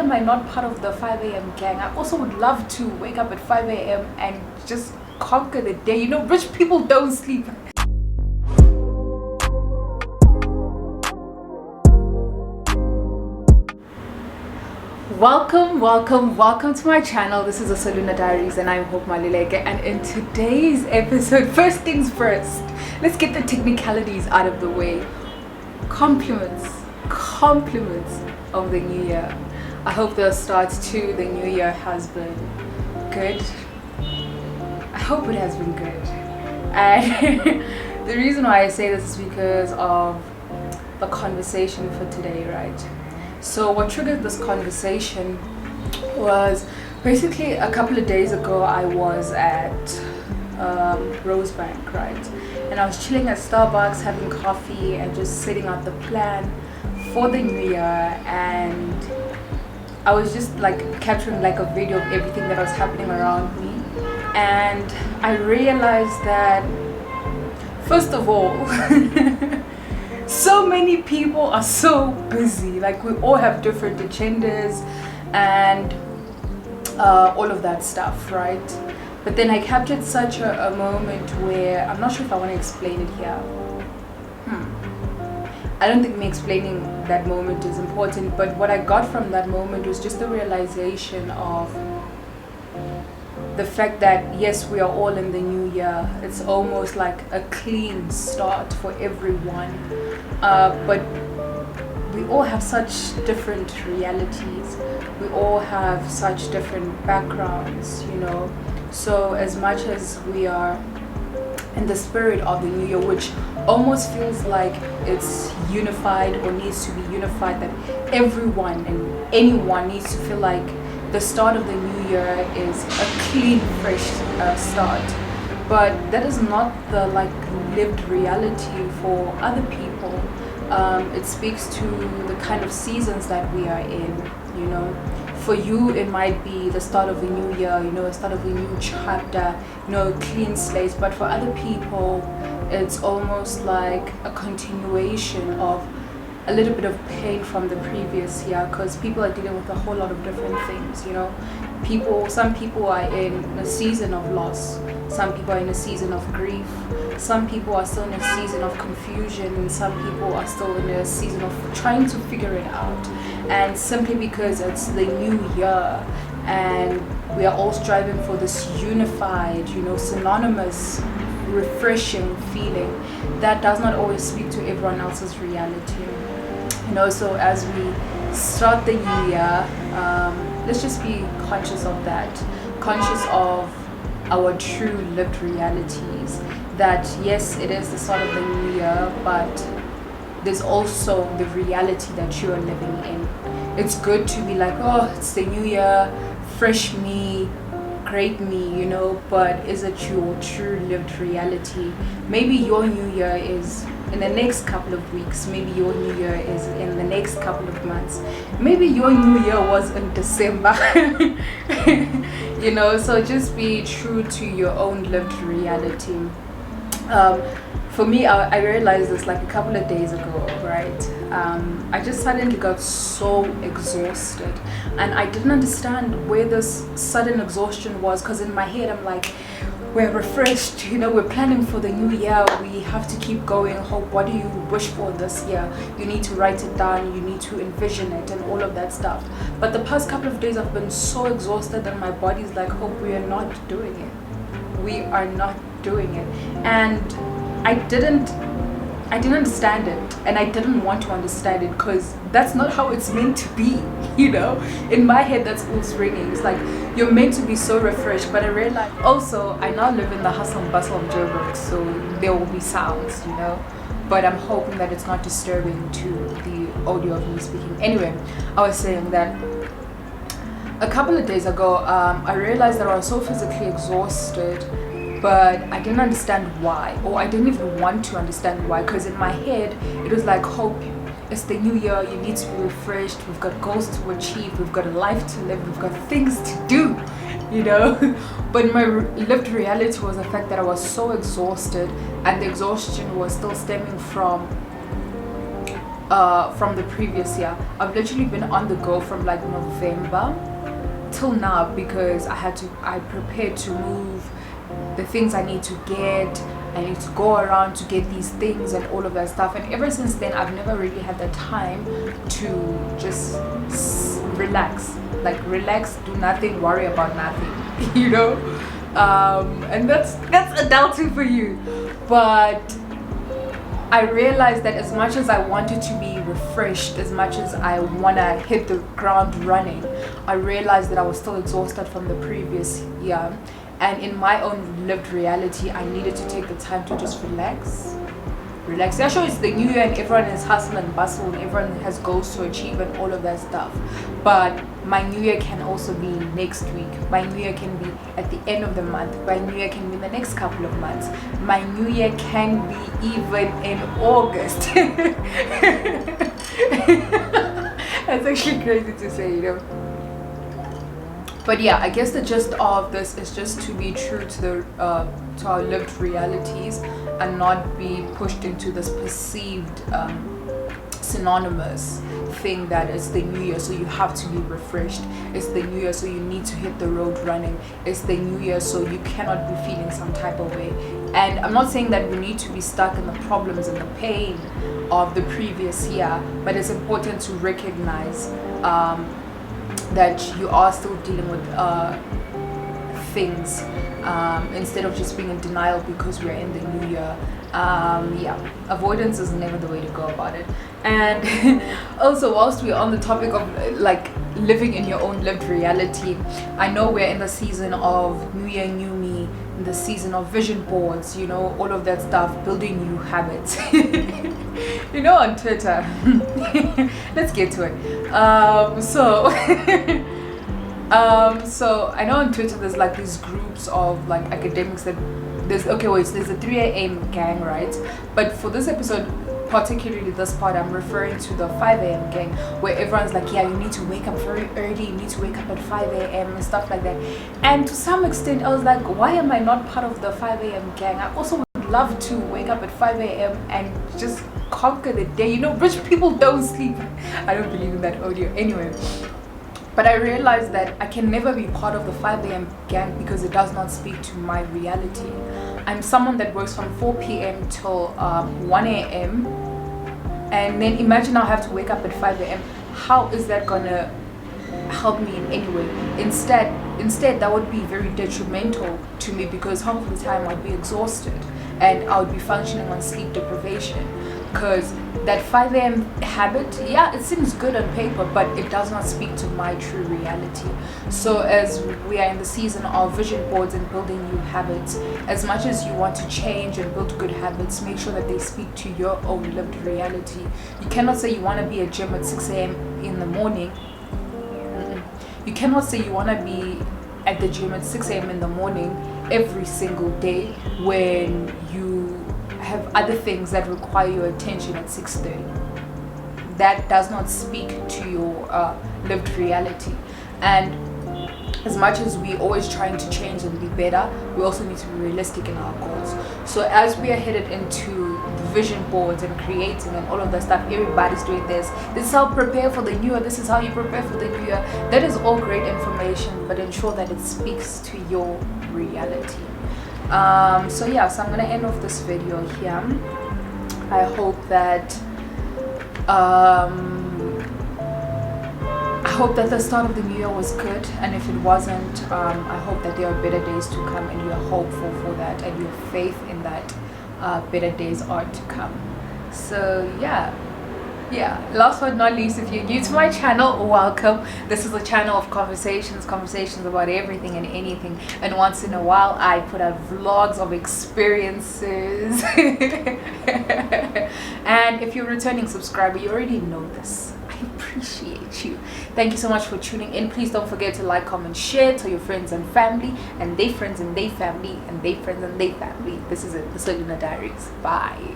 am I not part of the 5 a.m. gang? I also would love to wake up at 5 a.m. and just conquer the day. You know, rich people don't sleep. Welcome to my channel. This is Thesollunadiaries and I'm Maluleke, and in today's episode, first things first, let's get the technicalities out of the way. Compliments of the new year. I hope the start to the new year has been good. I hope it has been good. And the reason why I say this is because of the conversation for today, right? So what triggered this conversation was basically a couple of days ago. I was at Rosebank, right? And I was chilling at Starbucks having coffee and just setting out the plan for the new year, and I was just like capturing like a video of everything that was happening around me. And I realized that, first of all, so many people are so busy. Like, we all have different agendas and all of that stuff, right? But then I captured such a moment where I'm not sure if I want to explain it here. I don't think me explaining that moment is important, but what I got from that moment was just the realization of the fact that yes, we are all in the new year. It's almost like a clean start for everyone, but we all have such different realities. We all have such different backgrounds, you know. So as much as we are in the spirit of the new year, which almost feels like it's unified or needs to be unified, that everyone and anyone needs to feel like the start of the new year is a clean, fresh start. But that is not the like lived reality for other people. It speaks to the kind of seasons that we are in, you know. For you, it might be the start of a new year, you know, the start of a new chapter, you know, clean slate. But for other people, it's almost like a continuation of a little bit of pain from the previous year, because people are dealing with a whole lot of different things, you know. Some people are in a season of loss, some people are in a season of grief, some people are still in a season of confusion, and some people are still in a season of trying to figure it out. And simply because it's the new year and we are all striving for this unified, you know, synonymous, refreshing feeling, that does not always speak to everyone else's reality, you know. So as we start the new year, let's just be conscious of that, conscious of our true lived realities, that yes, it is the start of the new year, but there's also the reality that you are living in. It's good to be like, oh, it's the new year, fresh me, great me, you know, but is it your true lived reality? Maybe your new year is in the next couple of weeks, maybe your new year is in the next couple of months, maybe your new year was in December. You know, so just be true to your own lived reality. For me, I realized this like a couple of days ago, right? I just suddenly got so exhausted, and I didn't understand where this sudden exhaustion was, because in my head I'm like, we're refreshed, you know, we're planning for the new year, we have to keep going. Hope, what do you wish for this year? You need to write it down, you need to envision it and all of that stuff. But the past couple of days I've been so exhausted that my body's like, Hope, we are not doing it. We are not doing it. And I didn't understand it, and I didn't want to understand it, because that's not how it's meant to be, you know. In my head, that's what's ringing. It's like, you're meant to be so refreshed. But I realized also, I now live in the hustle and bustle of Joburg, so there will be sounds, you know, but I'm hoping that it's not disturbing to the audio of me speaking. Anyway, I was saying that a couple of days ago, I realized that I was so physically exhausted, but I didn't understand why, or I didn't even want to understand why, because in my head it was like, Hope, it's the new year, you need to be refreshed, we've got goals to achieve, we've got a life to live, we've got things to do, you know. But my lived reality was the fact that I was so exhausted, and the exhaustion was still stemming from from the previous year. I've literally been on the go from like November till now because I prepared to move, the things I need to get, I need to go around to get these things and all of that stuff. And ever since then, I've never really had the time to just relax, do nothing, worry about nothing, you know. And that's adulting for you. But I realized that as much as I wanted to be refreshed, as much as I want to hit the ground running, I realized that I was still exhausted from the previous year. And in my own lived reality, I needed to take the time to just relax. Yeah, sure, it's the new year and everyone is hustle and bustle and everyone has goals to achieve and all of that stuff. But my new year can also be next week. My new year can be at the end of the month. My new year can be in the next couple of months. My new year can be even in August. That's actually crazy to say, you know. But yeah, I guess the gist of this is just to be true to our lived realities and not be pushed into this perceived synonymous thing that it's the new year, so you have to be refreshed. It's the new year, so you need to hit the road running. It's the new year, so you cannot be feeling some type of way. And I'm not saying that we need to be stuck in the problems and the pain of the previous year, but it's important to recognize that you are still dealing with things instead of just being in denial because we're in the new year. Yeah, avoidance is never the way to go about it. And also, whilst we're on the topic of like living in your own lived reality, I know we're in the season of New Year, New Me, in the season of vision boards, you know, all of that stuff, building new habits. You know, on Twitter. Let's get to it. So I know on Twitter there's like these groups of like academics that there's a 3 a.m. gang, right? But for this episode, particularly this part, I'm referring to the 5 a.m. gang, where everyone's like, yeah, you need to wake up very early, you need to wake up at 5 a.m. and stuff like that. And to some extent, I was like, why am I not part of the 5 a.m. gang? I also would love to wake up at 5 a.m. and just conquer the day. You know, rich people don't sleep. I don't believe in that audio. Anyway. But I realized that I can never be part of the 5 a.m. gang because it does not speak to my reality. I'm someone that works from 4 p.m. till 1 a.m. And then imagine I have to wake up at 5 a.m. How is that gonna help me in any way? Instead, that would be very detrimental to me because half of the time I'd be exhausted and I would be functioning on sleep deprivation. Because that 5 a.m. habit, yeah, it seems good on paper, but it does not speak to my true reality. So as we are in the season of vision boards and building new habits, as much as you want to change and build good habits, make sure that they speak to your own lived reality. You cannot say you want to be at gym at 6 a.m. in the morning. You cannot say you want to be at the gym at 6 a.m. in the morning every single day when you have other things that require your attention at 6:30. That does not speak to your lived reality. And as much as we're always trying to change and be better, we also need to be realistic in our goals. So as we are headed into the vision boards and creating and all of that stuff, everybody's doing this. This is how you prepare for the new year. This is how you prepare for the new year. That is all great information, but ensure that it speaks to your reality. So I'm gonna end off this video here. I hope that the start of the new year was good, and if it wasn't, I hope that there are better days to come and you're hopeful for that and your faith in that better days are to come. So last but not least, if you're new to my channel, welcome. This is a channel of conversations about everything and anything, and once in a while I put out vlogs of experiences. And if you're a returning subscriber, you already know this. I appreciate you. Thank you so much for tuning in. Please don't forget to like, comment, share, tell your friends and family, and their friends and their family, and their friends and their family. This is it, Thesollunadiaries. Bye.